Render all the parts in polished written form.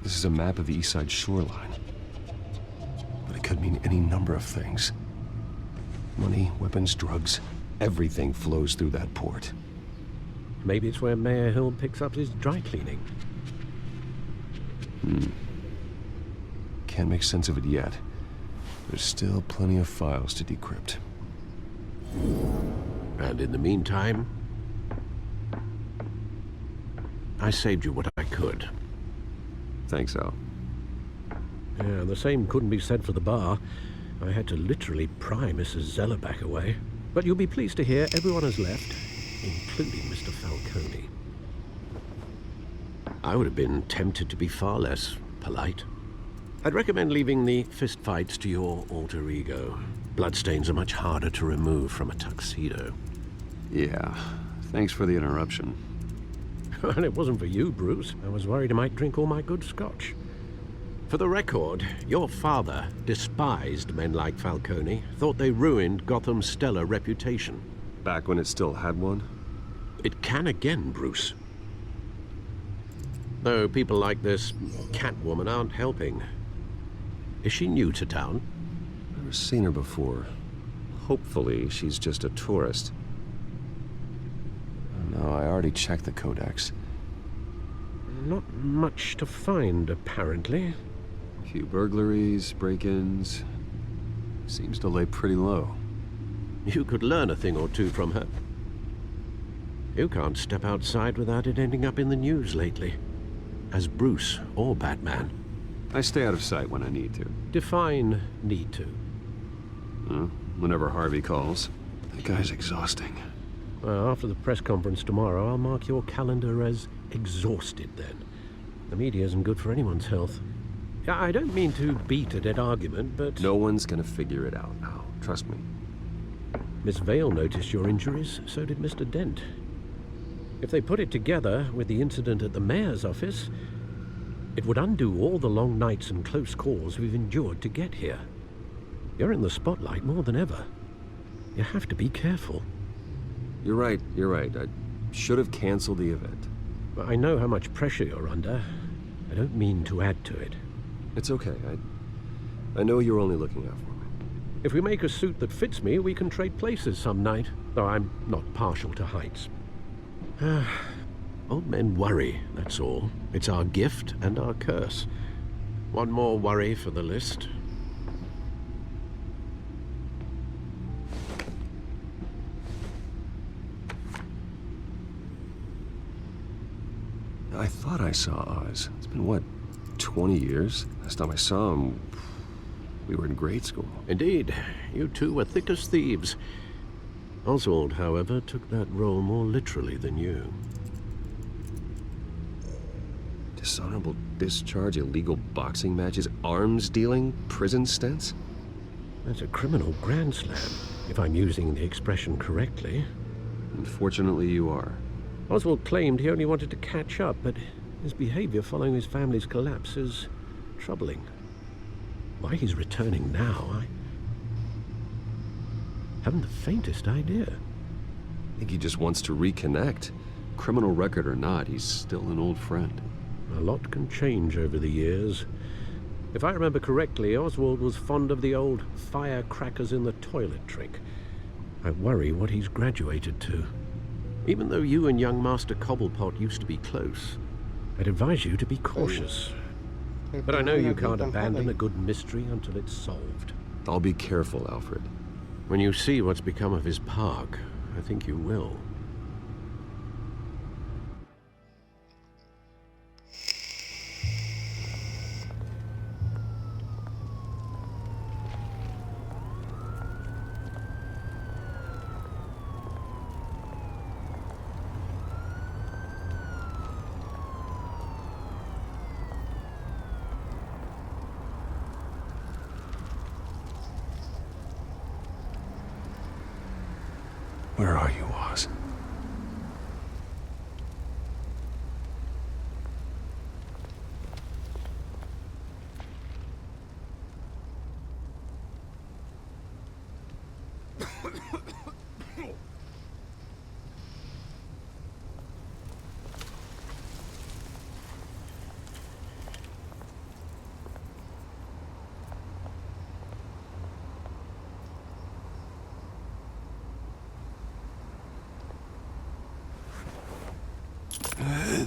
This is a map of the east side shoreline. But it could mean any number of things. Money, weapons, drugs, everything flows through that port. Maybe it's where Mayor Hill picks up his dry cleaning. Can't make sense of it yet. There's still plenty of files to decrypt. And in the meantime, I saved you what I could. Thanks, Al. Yeah, the same couldn't be said for the bar. I had to literally pry Mrs. Zellerback away. But you'll be pleased to hear everyone has left, including Mr. Falcone. I would have been tempted to be far less polite. I'd recommend leaving the fistfights to your alter ego. Bloodstains are much harder to remove from a tuxedo. Yeah, thanks for the interruption. And it wasn't for you, Bruce. I was worried I might drink all my good scotch. For the record, your father despised men like Falcone, thought they ruined Gotham's stellar reputation. Back when it still had one? It can again, Bruce. Though people like this Catwoman aren't helping. Is she new to town? Never seen her before. Hopefully, she's just a tourist. No, I already checked the codex. Not much to find, apparently. Few burglaries, break-ins. Seems to lay pretty low. You could learn a thing or two from her. You can't step outside without it ending up in the news lately. As Bruce or Batman. I stay out of sight when I need to. Define need to. Whenever Harvey calls. That guy's exhausting. Well, after the press conference tomorrow, I'll mark your calendar as exhausted then. The media isn't good for anyone's health. I don't mean to beat a dead argument, but... No one's gonna figure it out now. Trust me. Miss Vale noticed your injuries, so did Mr. Dent. If they put it together with the incident at the mayor's office, it would undo all the long nights and close calls we've endured to get here. You're in the spotlight more than ever. You have to be careful. You're right. I should have canceled the event. I know how much pressure you're under. I don't mean to add to it. It's okay. I know you're only looking out for me. If we make a suit that fits me, we can trade places some night. Though I'm not partial to heights. Old men worry, that's all. It's our gift and our curse. One more worry for the list. I thought I saw Oz. It's been, what, 20 years? Last time I saw him, we were in grade school. Indeed. You two were thick as thieves. Oswald, however, took that role more literally than you. Dishonorable discharge, illegal boxing matches, arms dealing, prison stints? That's a criminal grand slam, if I'm using the expression correctly. Unfortunately, you are. Oswald claimed he only wanted to catch up, but his behavior following his family's collapse is troubling. Why he's returning now, I haven't the faintest idea. I think he just wants to reconnect. Criminal record or not, he's still an old friend. A lot can change over the years. If I remember correctly, Oswald was fond of the old firecrackers in the toilet trick. I worry what he's graduated to. Even though you and young Master Cobblepot used to be close, I'd advise you to be cautious. But I know you can't abandon a good mystery until it's solved. I'll be careful, Alfred. When you see what's become of his park, I think you will. Where are you, Oz?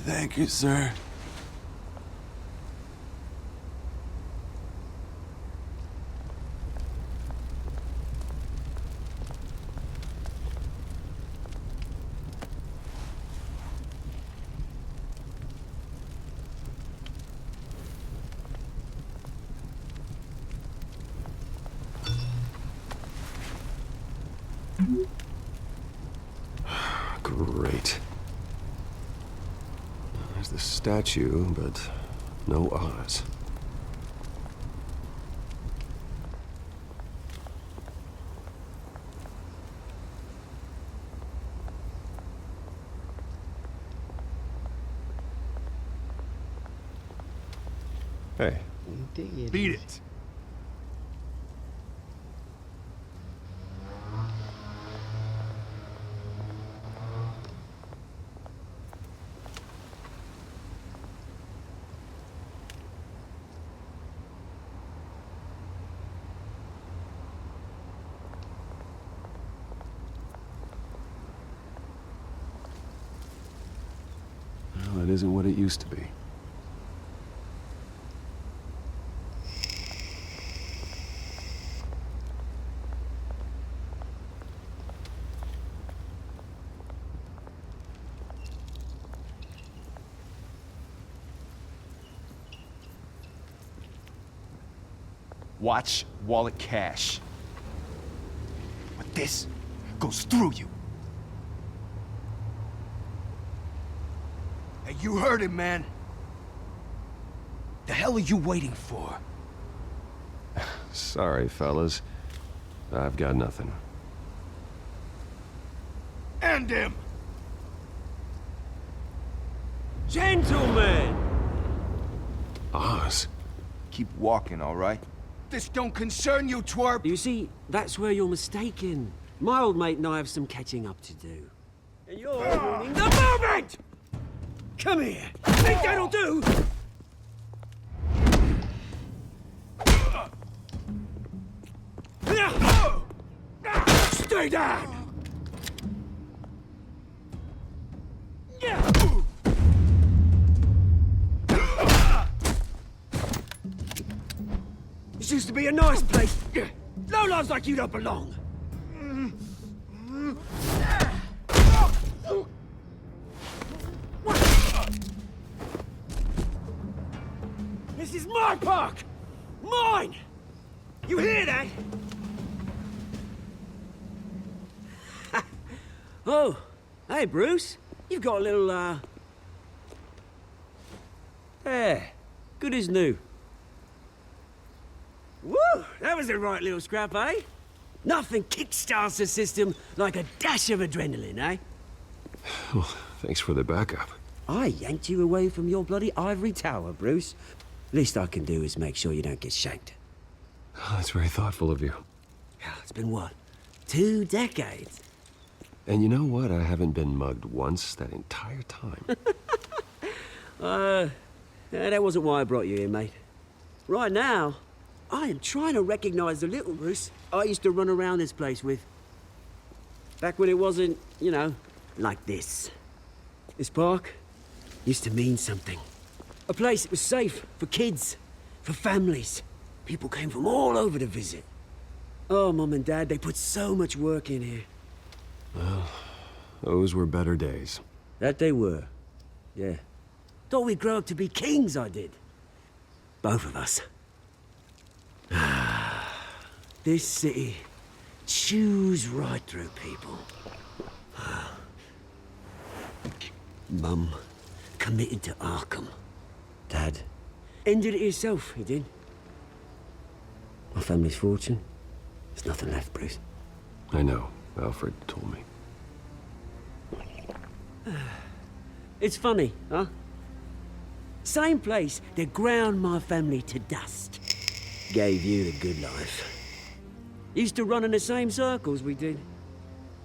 Thank you, sir. Great. There's the statue, but no Oz. Hey. Beat it. Well, it isn't what it used to be. Watch wallet cash. But this goes through you. Hey, you heard him, man. The hell are you waiting for? Sorry, fellas. I've got nothing. End him! Gentlemen! Oz? Keep walking, all right? This don't concern you, twerp! You see, that's where you're mistaken. My old mate and I have some catching up to do. And you're ruining the moment! Come here! Think that'll do? Stay down! This used to be a nice place. Lowlifes like you don't belong. This is my park! Mine! You hear that? Oh, hey, Bruce. You've got a little, Yeah, good as new. Woo! That was a right little scrap, eh? Nothing kickstarts the system like a dash of adrenaline, eh? Well, thanks for the backup. I yanked you away from your bloody ivory tower, Bruce. Least I can do is make sure you don't get shanked. Oh, that's very thoughtful of you. It's been what? 2 decades? And you know what? I haven't been mugged once that entire time. That wasn't why I brought you here, mate. Right now, I am trying to recognize the little Bruce I used to run around this place with. Back when it wasn't, you know, like this. This park used to mean something. A place that was safe for kids, for families. People came from all over to visit. Oh, Mum and Dad, they put so much work in here. Well, those were better days. That they were. Yeah. Thought we'd grow up to be kings, I did. Both of us. This city chews right through people. Mum committed to Arkham. Dad ended it himself, he did. My family's fortune. There's nothing left, Bruce. I know. Alfred told me. It's funny, huh? Same place that ground my family to dust. Gave you the good life. Used to run in the same circles we did.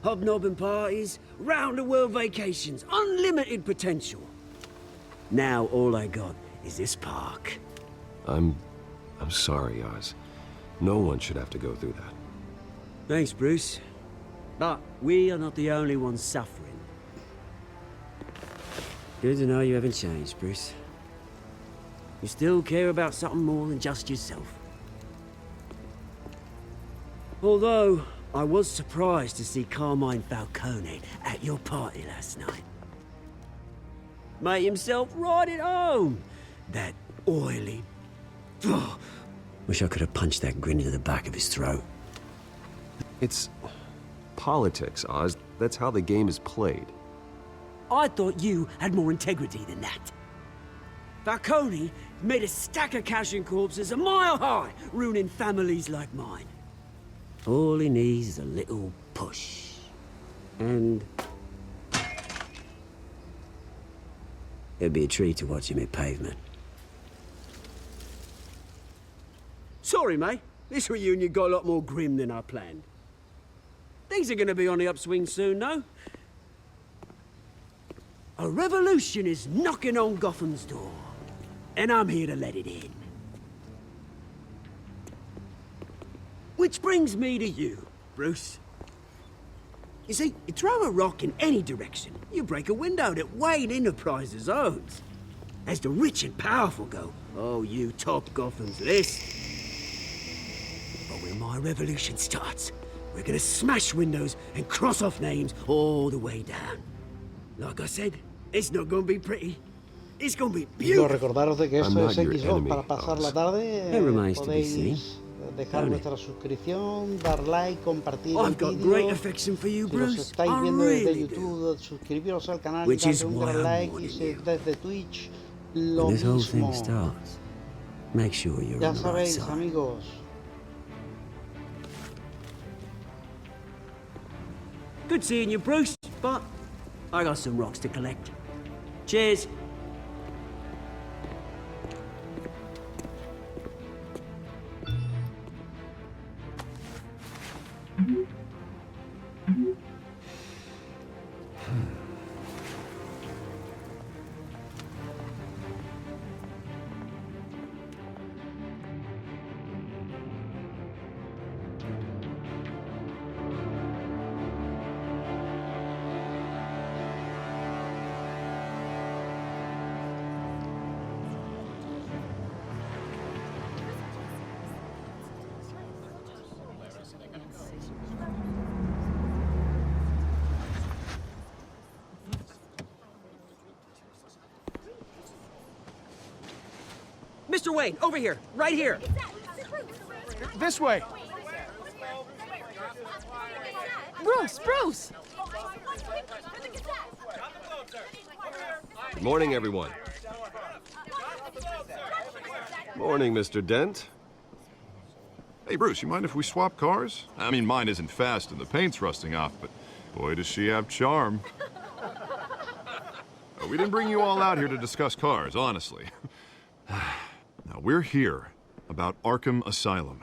Hobnobbing parties, round-the-world vacations, unlimited potential. Now all I got is this park. I'm sorry, Oz. No one should have to go through that. Thanks, Bruce. But we are not the only ones suffering. Good to know you haven't changed, Bruce. You still care about something more than just yourself. Although, I was surprised to see Carmine Falcone at your party last night. Made himself right at home. That oily... Ugh. Wish I could have punched that grin into the back of his throat. It's politics, Oz. That's how the game is played. I thought you had more integrity than that. Falcone made a stack of cash and corpses a mile high, ruining families like mine. All he needs is a little push. And... it'd be a treat to watch him hit pavement. Sorry, mate. This reunion got a lot more grim than I planned. Things are gonna be on the upswing soon, no? A revolution is knocking on Gotham's door, and I'm here to let it in. Which brings me to you, Bruce. You see, you throw a rock in any direction, you break a window that Wayne Enterprises owns. As the rich and powerful go, oh, you top Gotham's list. But when my revolution starts, we're gonna smash windows and cross off names all the way down. Like I said, it's not gonna be pretty. It's gonna be Quiero beautiful. recordaros de que I'm esto not es your Xbox enemy, para pasar la Oz. tarde. It remains to be Podéis seen. dejar Don't vuestra suscripción, dar like, compartir el I've got great vídeo. affection for you, Si los Bruce. estáis I viendo desde really do. YouTube, suscribiros al canal y Which is darle un why gran I'm like. Y warning si you. desde Twitch, lo When this whole mismo. thing starts, make sure you're Ya on the right sabéis, side. amigos. Good seeing you, Bruce, but I got some rocks to collect. Cheers. Mr. Wayne, over here, right here. This way. Bruce, Bruce! Good morning, everyone. Morning, Mr. Dent. Hey, Bruce, you mind if we swap cars? I mean, mine isn't fast and the paint's rusting off, but boy, does she have charm. We didn't bring you all out here to discuss cars, honestly. Now, we're here about Arkham Asylum.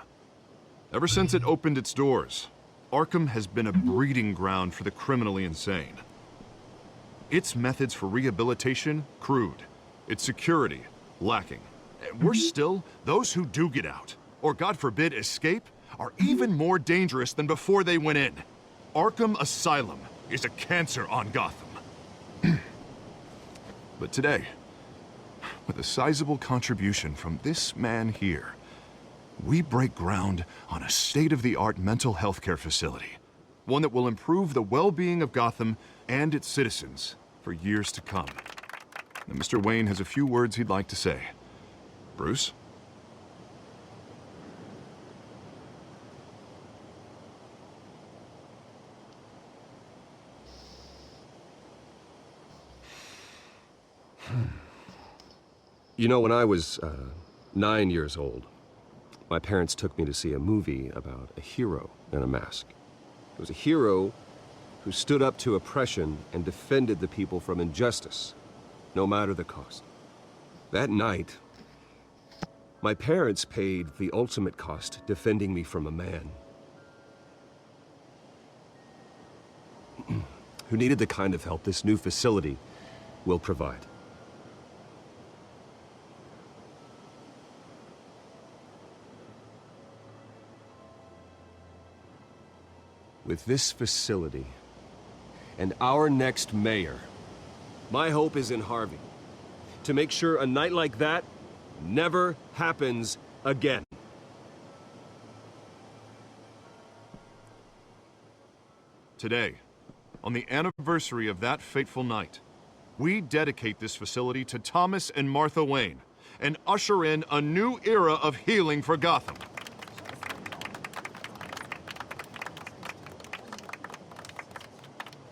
Ever since it opened its doors, Arkham has been a breeding ground for the criminally insane. Its methods for rehabilitation, crude. Its security, lacking. And worse still, those who do get out, or God forbid, escape, are even more dangerous than before they went in. Arkham Asylum is a cancer on Gotham. But today, with a sizable contribution from this man here, we break ground on a state-of-the-art mental health care facility. One that will improve the well-being of Gotham and its citizens for years to come. Now, Mr. Wayne has a few words he'd like to say. Bruce? You know, when I was 9 years old, my parents took me to see a movie about a hero in a mask. It was a hero who stood up to oppression and defended the people from injustice, no matter the cost. That night, my parents paid the ultimate cost defending me from a man who needed the kind of help this new facility will provide. With this facility and our next mayor, My hope is in Harvey. To make sure a night like that never happens again. Today, on the anniversary of that fateful night, we dedicate this facility to Thomas and Martha Wayne and usher in a new era of healing for Gotham.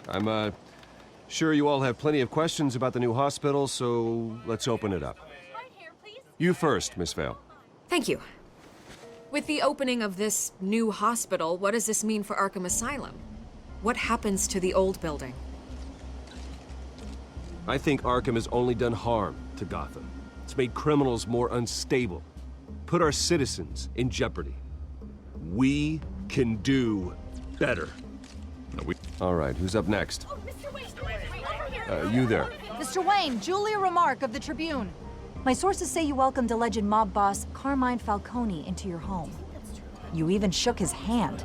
I'm sure you all have plenty of questions about the new hospital, so let's open it up. You first, Miss Vale. Thank you. With the opening of this new hospital, what does this mean for Arkham Asylum? What happens to the old building? I think Arkham has only done harm to Gotham. It's made criminals more unstable, put our citizens in jeopardy. We can do better. All right, who's up next? You there. Mr. Wayne, Julia Remark of the Tribune. My sources say you welcomed alleged mob boss Carmine Falcone into your home. You even shook his hand.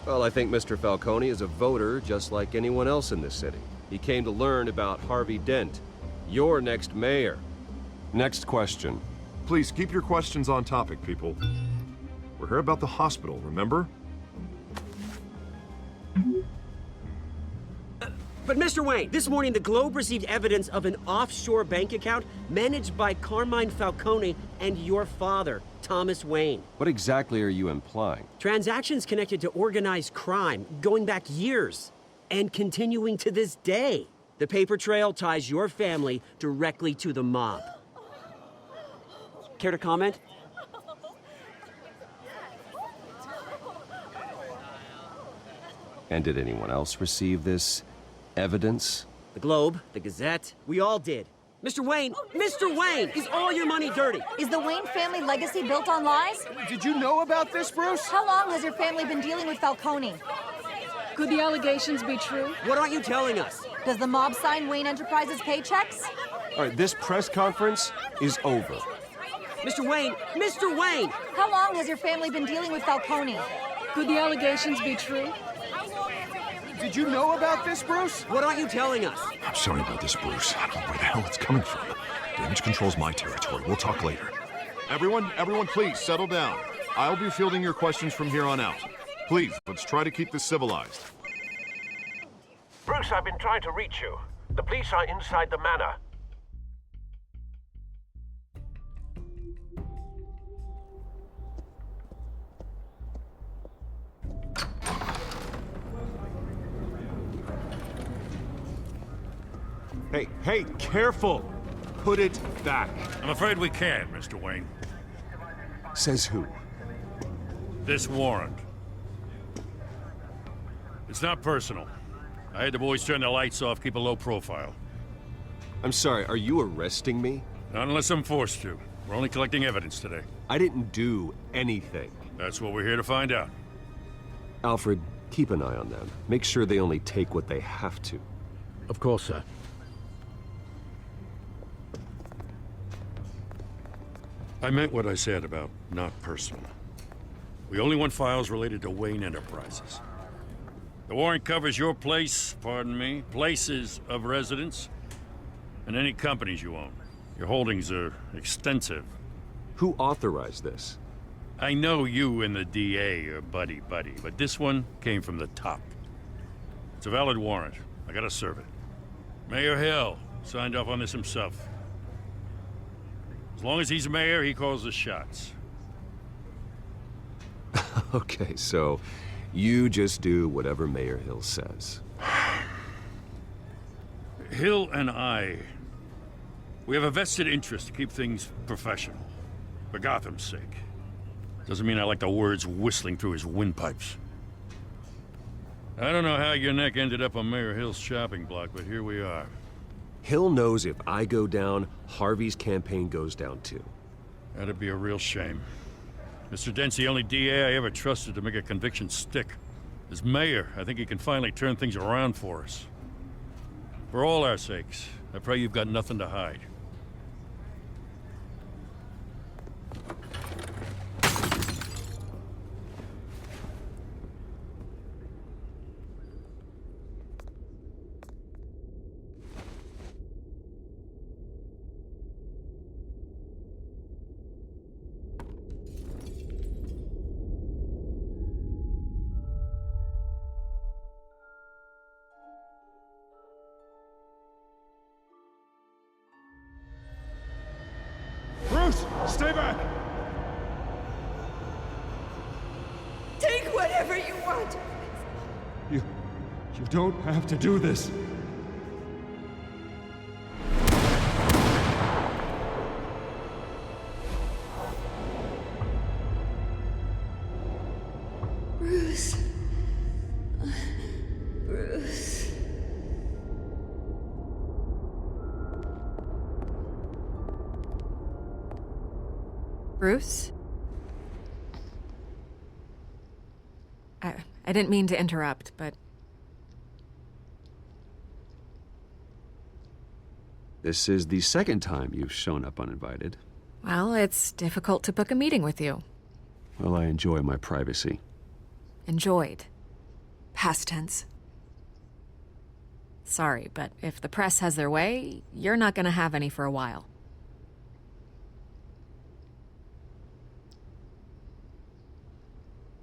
Well, I think Mr. Falcone is a voter just like anyone else in this city. He came to learn about Harvey Dent, your next mayor. Next question. Please keep your questions on topic, people. We're here about the hospital, remember? But Mr. Wayne, this morning the Globe received evidence of an offshore bank account managed by Carmine Falcone and your father, Thomas Wayne. What exactly are you implying? Transactions connected to organized crime going back years and continuing to this day. The paper trail ties your family directly to the mob. Care to comment? And did anyone else receive this evidence? The Globe, the Gazette, we all did. Mr. Wayne, is all your money dirty? Is the Wayne family legacy built on lies? Did you know about this, Bruce? How long has your family been dealing with Falcone? Could the allegations be true? What aren't you telling us? Does the mob sign Wayne Enterprises paychecks? All right, this press conference is over. Mr. Wayne! How long has your family been dealing with Falcone? Could the allegations be true? Did you know about this, Bruce? What aren't you telling us? I'm sorry about this, Bruce. I don't know where the hell it's coming from. Damage control's my territory. We'll talk later. Everyone, please settle down. I'll be fielding your questions from here on out. Please, let's try to keep this civilized. Bruce, I've been trying to reach you. The police are inside the manor. Hey, careful! Put it back. I'm afraid we can't, Mr. Wayne. Says who? This warrant. It's not personal. I had the boys turn the lights off, keep a low profile. I'm sorry, are you arresting me? Not unless I'm forced to. We're only collecting evidence today. I didn't do anything. That's what we're here to find out. Alfred, keep an eye on them. Make sure they only take what they have to. Of course, sir. I meant what I said about not personal. We only want files related to Wayne Enterprises. The warrant covers your place, pardon me, places of residence, and any companies you own. Your holdings are extensive. Who authorized this? I know you and the DA are buddy-buddy, but this one came from the top. It's a valid warrant. I gotta serve it. Mayor Hill signed off on this himself. As long as he's mayor, he calls the shots. Okay, so you just do whatever Mayor Hill says. Hill and we have a vested interest to keep things professional. For Gotham's sake. Doesn't mean I like the words whistling through his windpipes. I don't know how your neck ended up on Mayor Hill's shopping block, but here we are. Hill knows if I go down, Harvey's campaign goes down too. That'd be a real shame. Mr. Dent's the only DA I ever trusted to make a conviction stick. As mayor, I think he can finally turn things around for us. For all our sakes, I pray you've got nothing to hide. What? You don't have to do this. Bruce. Bruce. Bruce? I didn't mean to interrupt, but... This is the second time you've shown up uninvited. Well, it's difficult to book a meeting with you. Well, I enjoy my privacy. Enjoyed. Past tense. Sorry, but if the press has their way, you're not gonna have any for a while.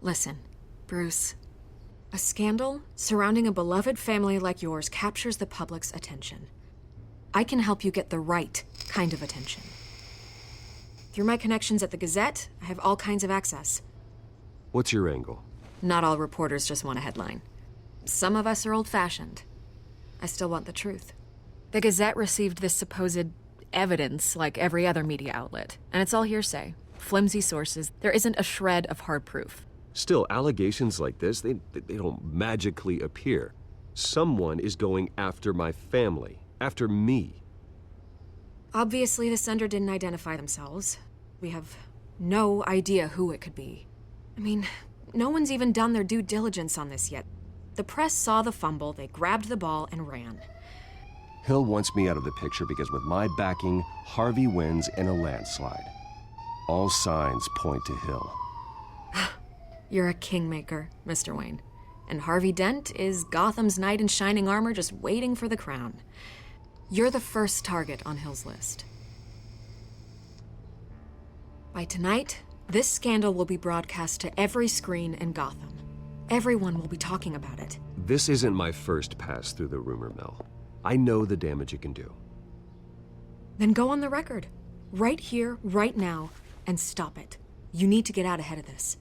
Listen, Bruce. A scandal surrounding a beloved family like yours captures the public's attention. I can help you get the right kind of attention. Through my connections at the Gazette, I have all kinds of access. What's your angle? Not all reporters just want a headline. Some of us are old-fashioned. I still want the truth. The Gazette received this supposed evidence like every other media outlet, and it's all hearsay. Flimsy sources. There isn't a shred of hard proof. Still, allegations like this, they don't magically appear. Someone is going after my family, after me. Obviously, the sender didn't identify themselves. We have no idea who it could be. I mean, no one's even done their due diligence on this yet. The press saw the fumble, they grabbed the ball and ran. Hill wants me out of the picture because with my backing, Harvey wins in a landslide. All signs point to Hill. You're a kingmaker, Mr. Wayne. And Harvey Dent is Gotham's knight in shining armor just waiting for the crown. You're the first target on Hill's list. By tonight, this scandal will be broadcast to every screen in Gotham. Everyone will be talking about it. This isn't my first pass through the rumor mill. I know the damage it can do. Then go on the record. Right here, right now, and stop it. You need to get out ahead of this.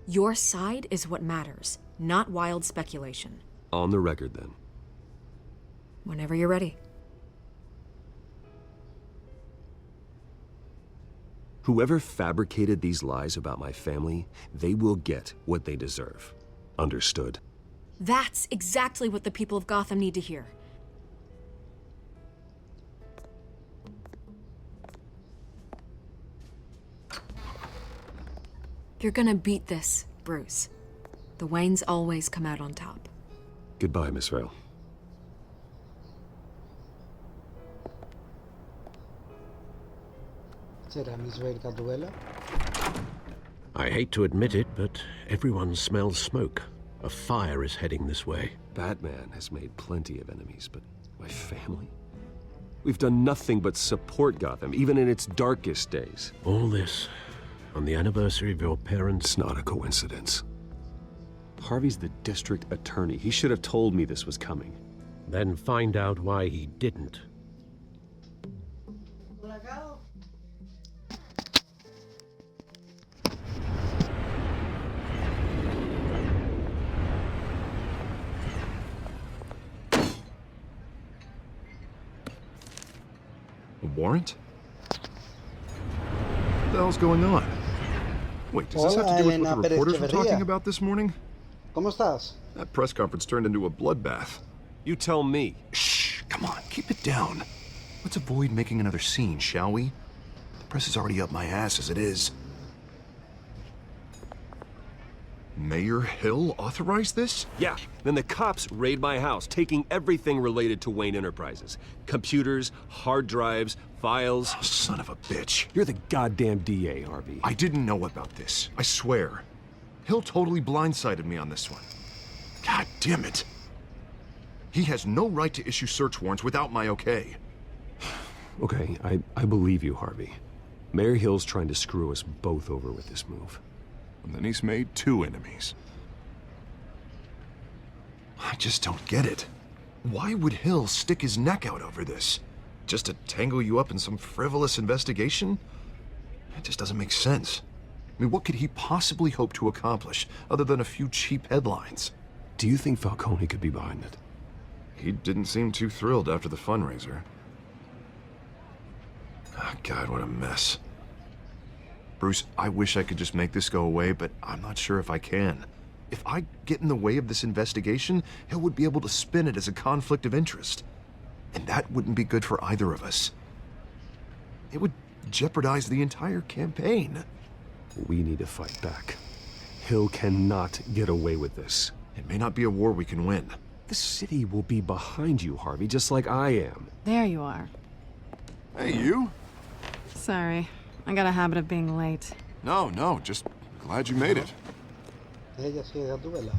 Your side is what matters, not wild speculation. On the record, then. Whenever you're ready. Whoever fabricated these lies about my family, they will get what they deserve. Understood? That's exactly what the people of Gotham need to hear. You're gonna beat this, Bruce. The Waynes always come out on top. Goodbye, Miss Vale. ¿Será Miss Vale Catuela? I hate to admit it, but everyone smells smoke. A fire is heading this way. Batman has made plenty of enemies, but my family? We've done nothing but support Gotham, even in its darkest days. All this on the anniversary of your parents'... It's not a coincidence. Harvey's the district attorney. He should have told me this was coming. Then find out why he didn't. A warrant? What the hell's going on? Wait, does this have to do with what the reporters were talking about this morning? ¿Cómo estás? That press conference turned into a bloodbath. You tell me. Shh, come on, keep it down. Let's avoid making another scene, shall we? The press is already up my ass as it is. Mayor Hill authorized this? Yeah, then the cops raid my house, taking everything related to Wayne Enterprises. Computers, hard drives, files. Oh, son of a bitch. You're the goddamn DA, Harvey. I didn't know about this, I swear. Hill totally blindsided me on this one. God damn it. He has no right to issue search warrants without my okay. Okay, I believe you, Harvey. Mayor Hill's trying to screw us both over with this move. And then he's made two enemies. I just don't get it. Why would Hill stick his neck out over this? Just to tangle you up in some frivolous investigation? It just doesn't make sense. I mean, what could he possibly hope to accomplish other than a few cheap headlines? Do you think Falcone could be behind it? He didn't seem too thrilled after the fundraiser. Oh, God, what a mess. Bruce, I wish I could just make this go away, but I'm not sure if I can. If I get in the way of this investigation, Hill would be able to spin it as a conflict of interest. And that wouldn't be good for either of us. It would jeopardize the entire campaign. We need to fight back. Hill cannot get away with this. It may not be a war we can win. The city will be behind you, Harvey, just like I am. There you are. Hey, you? Sorry. I got a habit of being late. No, just glad you made it. Ella sigue Gattuela.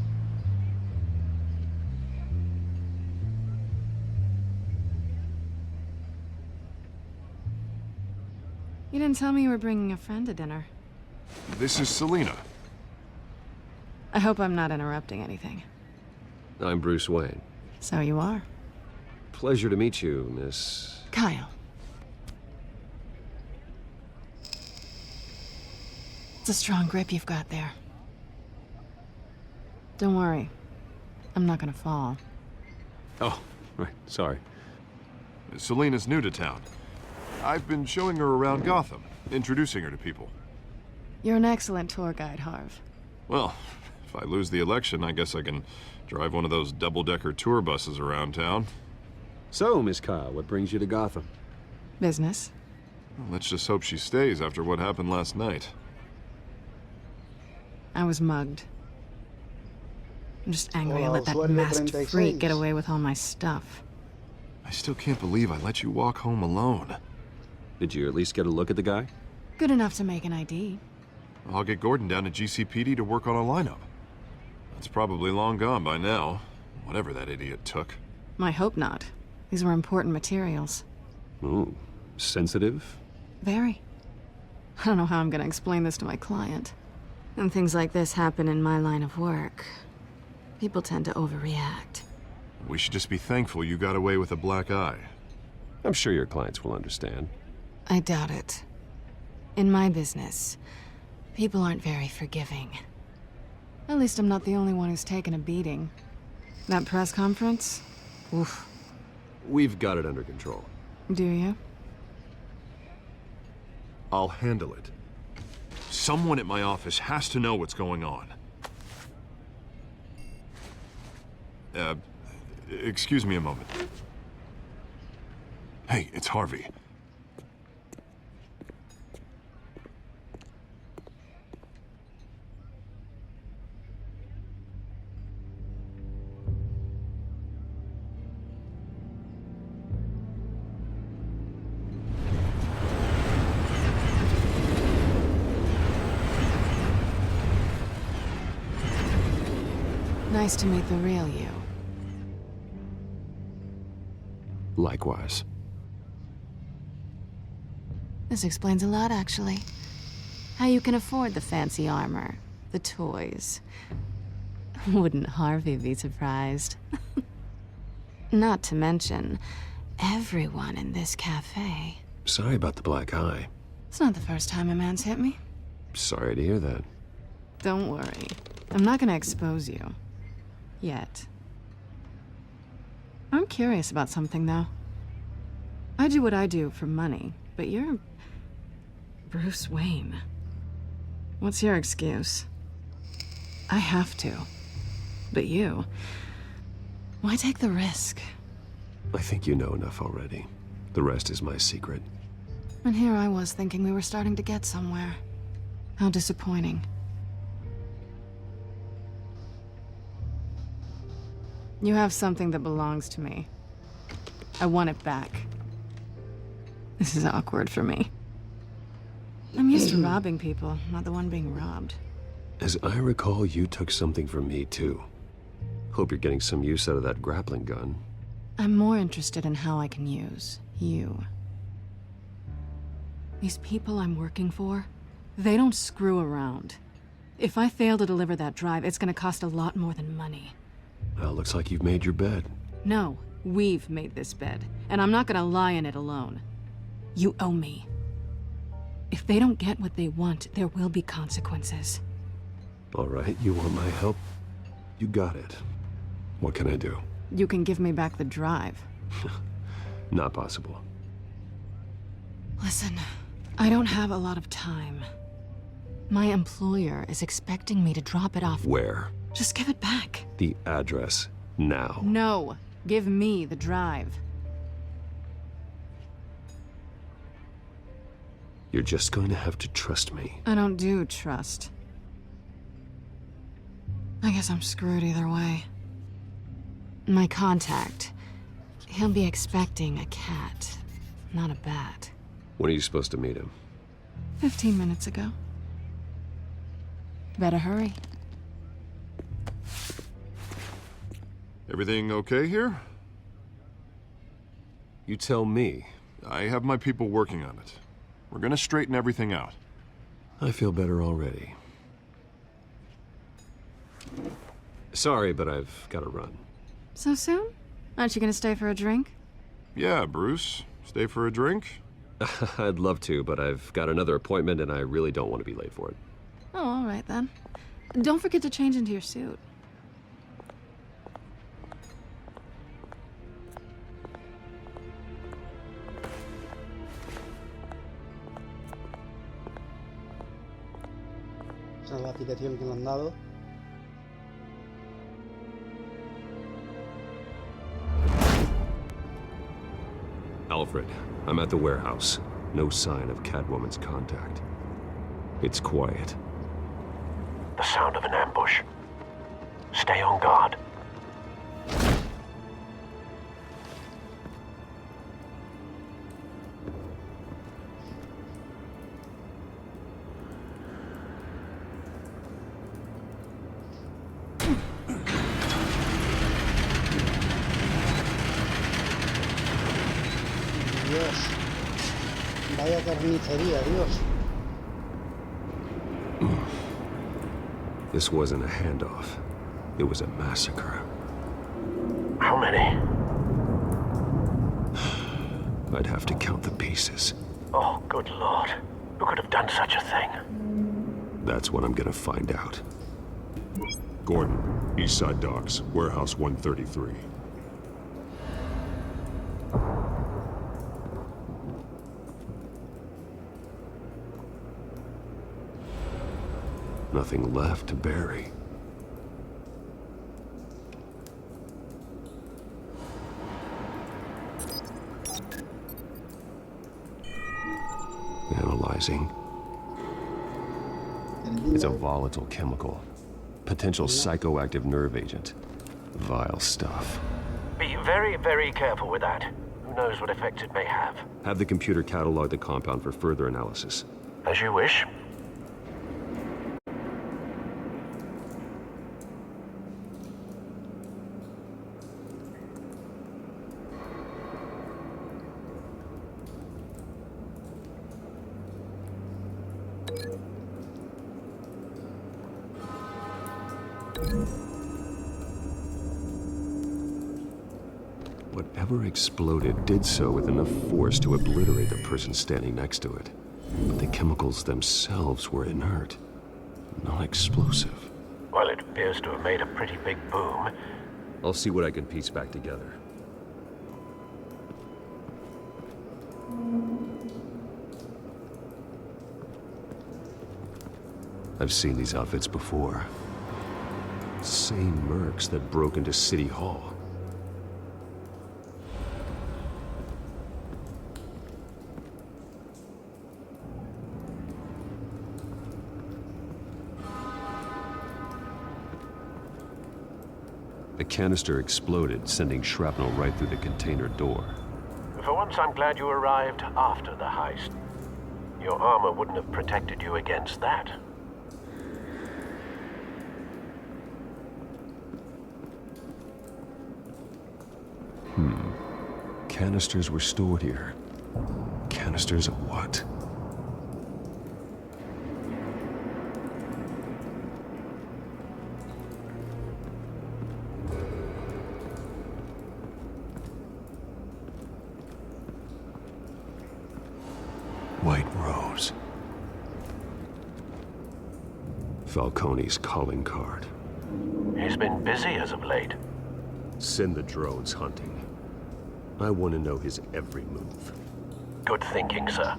You didn't tell me you were bringing a friend to dinner. This is Selena. I hope I'm not interrupting anything. I'm Bruce Wayne. So you are. Pleasure to meet you, Miss... Kyle. It's a strong grip you've got there. Don't worry. I'm not gonna fall. Oh, right, sorry. Selena's new to town. I've been showing her around Gotham, introducing her to people. You're an excellent tour guide, Harv. Well, if I lose the election, I guess I can drive one of those double-decker tour buses around town. So, Miss Kyle, what brings you to Gotham? Business. Well, let's just hope she stays after what happened last night. I was mugged. I'm just angry I let that Usuario masked 36. freak get away with all my stuff. I still can't believe I let you walk home alone. Did you at least get a look at the guy? Good enough to make an ID. I'll get Gordon down to GCPD to work on a lineup. That's probably long gone by now, whatever that idiot took. I hope not. These were important materials. Ooh, sensitive? Very. I don't know how I'm gonna explain this to my client. When things like this happen in my line of work, people tend to overreact. We should just be thankful you got away with a black eye. I'm sure your clients will understand. I doubt it. In my business, people aren't very forgiving. At least I'm not the only one who's taken a beating. That press conference? Oof. We've got it under control. Do you? I'll handle it. Someone at my office has to know what's going on. Excuse me a moment. Hey, it's Harvey. Nice to meet the real you. Likewise. This explains a lot, actually. How you can afford the fancy armor, the toys. Wouldn't Harvey be surprised? Not to mention, everyone in this cafe. Sorry about the black eye. It's not the first time a man's hit me. Sorry to hear that. Don't worry. I'm not gonna expose you. Yet. I'm curious about something, though. I do what I do for money, but you're... Bruce Wayne. What's your excuse? I have to. But you... Why take the risk? I think you know enough already. The rest is my secret. And here I was thinking we were starting to get somewhere. How disappointing. You have something that belongs to me. I want it back. This is awkward for me. I'm used to robbing people, not the one being robbed. As I recall, you took something from me, too. Hope you're getting some use out of that grappling gun. I'm more interested in how I can use you. These people I'm working for, they don't screw around. If I fail to deliver that drive, it's gonna cost a lot more than money. Well, looks like you've made your bed. No, we've made this bed, and I'm not gonna lie in it alone. You owe me. If they don't get what they want, there will be consequences. All right, you want my help? You got it. What can I do? You can give me back the drive. Not possible. Listen, I don't have a lot of time. My employer is expecting me to drop it off. Where? Just give it back. The address, now. No, give me the drive. You're just going to have to trust me. I don't do trust. I guess I'm screwed either way. My contact, he'll be expecting a cat, not a bat. When are you supposed to meet him? 15 minutes ago. Better hurry. Everything okay here? You tell me. I have my people working on it. We're gonna straighten everything out. I feel better already. Sorry, but I've got to run. So soon? Aren't you gonna stay for a drink? Yeah, Bruce. Stay for a drink? I'd love to, but I've got another appointment and I really don't want to be late for it. Oh, all right then. Don't forget to change into your suit. Esa es la dirección que le han dado. Alfred, I'm at the warehouse. No sign of Catwoman's contact. It's quiet. The sound of an ambush. Stay on guard. Dios. Vaya carnicería, Dios. This wasn't a handoff. It was a massacre. How many? I'd have to count the pieces. Oh, good Lord. Who could have done such a thing? That's what I'm gonna find out. Gordon, East Side Docks, Warehouse 133. Nothing left to bury. Analyzing. It's a volatile chemical. Potential psychoactive nerve agent. Vile stuff. Be very, very careful with that. Who knows what effects it may have. Have the computer catalog the compound for further analysis. As you wish. Whatever exploded did so with enough force to obliterate the person standing next to it. But the chemicals themselves were inert, non-explosive. Well, it appears to have made a pretty big boom. I'll see what I can piece back together. I've seen these outfits before. Same mercs that broke into City Hall. The canister exploded, sending shrapnel right through the container door. For once, I'm glad you arrived after the heist. Your armor wouldn't have protected you against that. Canisters were stored here. Canisters of what? White rose. Falcone's calling card. He's been busy as of late. Send the drones hunting. I want to know his every move. Good thinking, sir.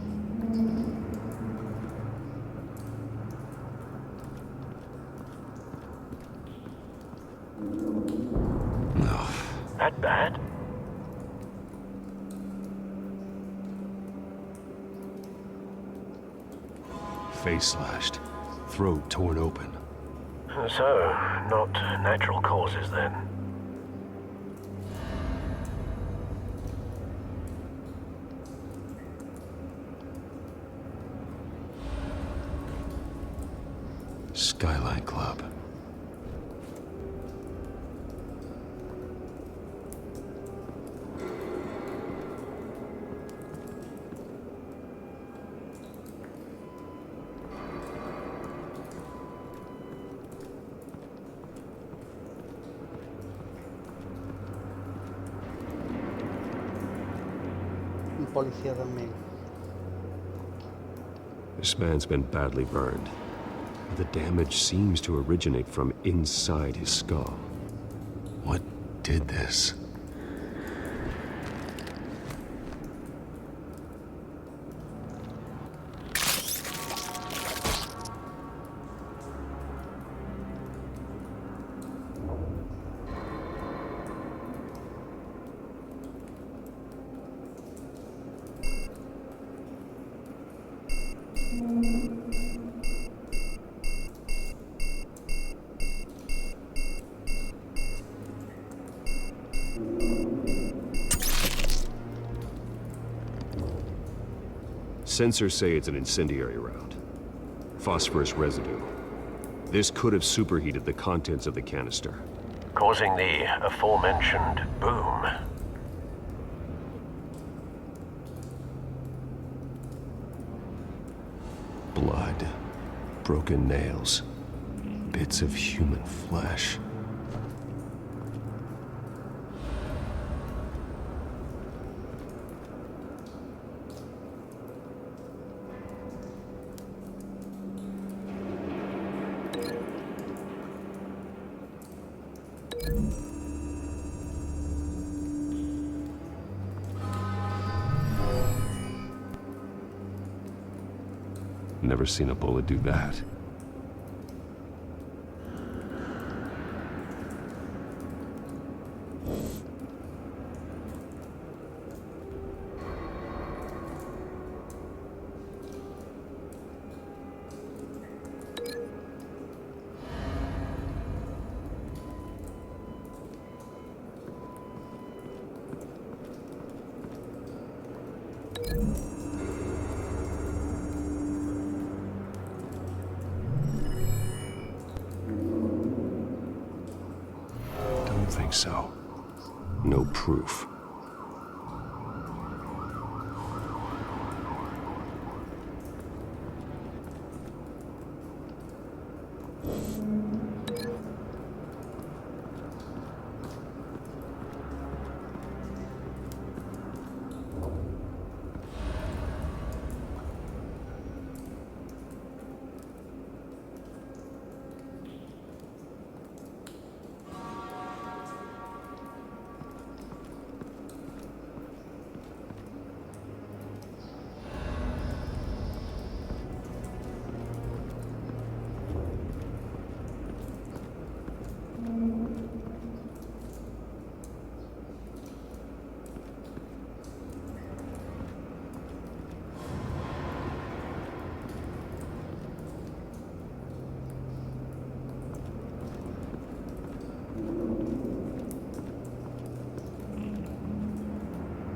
No. That bad? Face slashed. Throat torn open. So, not natural causes then. Skyline Club. Un policía también. This man's been badly burned. The damage seems to originate from inside his skull. What did this? Sensors say it's an incendiary round. Phosphorus residue. This could have superheated the contents of the canister. Causing the aforementioned boom. Blood. Broken nails. Bits of human flesh. Never seen a bullet do that. Don't think so. No proof.